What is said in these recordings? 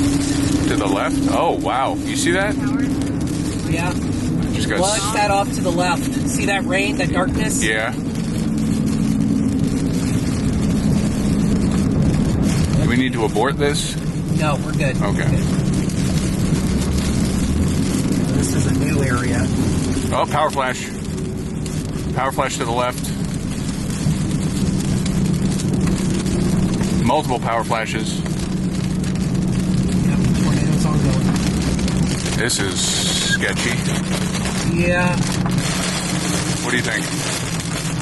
left. To the left? Oh, wow. You see that? Yeah. Just got Watch that off to the left. See that rain, that darkness? Yeah. Do we need to abort this? No, we're good. Okay. We're good. This is a new area. Oh, power flash. Power flash to the left. Multiple power flashes. Yeah, tornadoes ongoing. This is sketchy. Yeah. What do you think?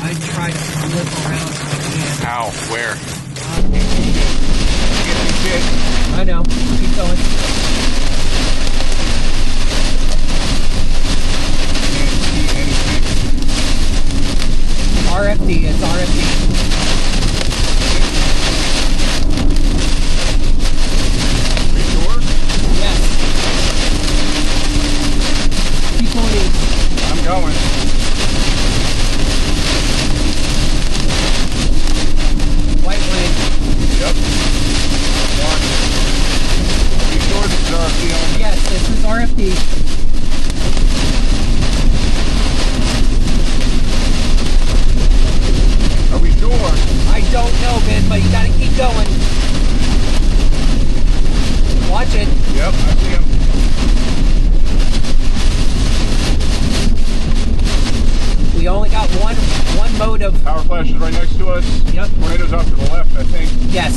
I try to flip around if I can. How? Where? I know. Keep going. RFD. It's RFD. Yes. Keep going east. I'm going. White lane. Yep. Are you sure this is RFD only? Yes, this is RFD. Are we sure? I don't know, Ben, but you gotta keep going. Watch it. Yep, I see him. We only got one mode of. Power flash is right next to us. Yep. Tornado's off to the left, I think. Yes.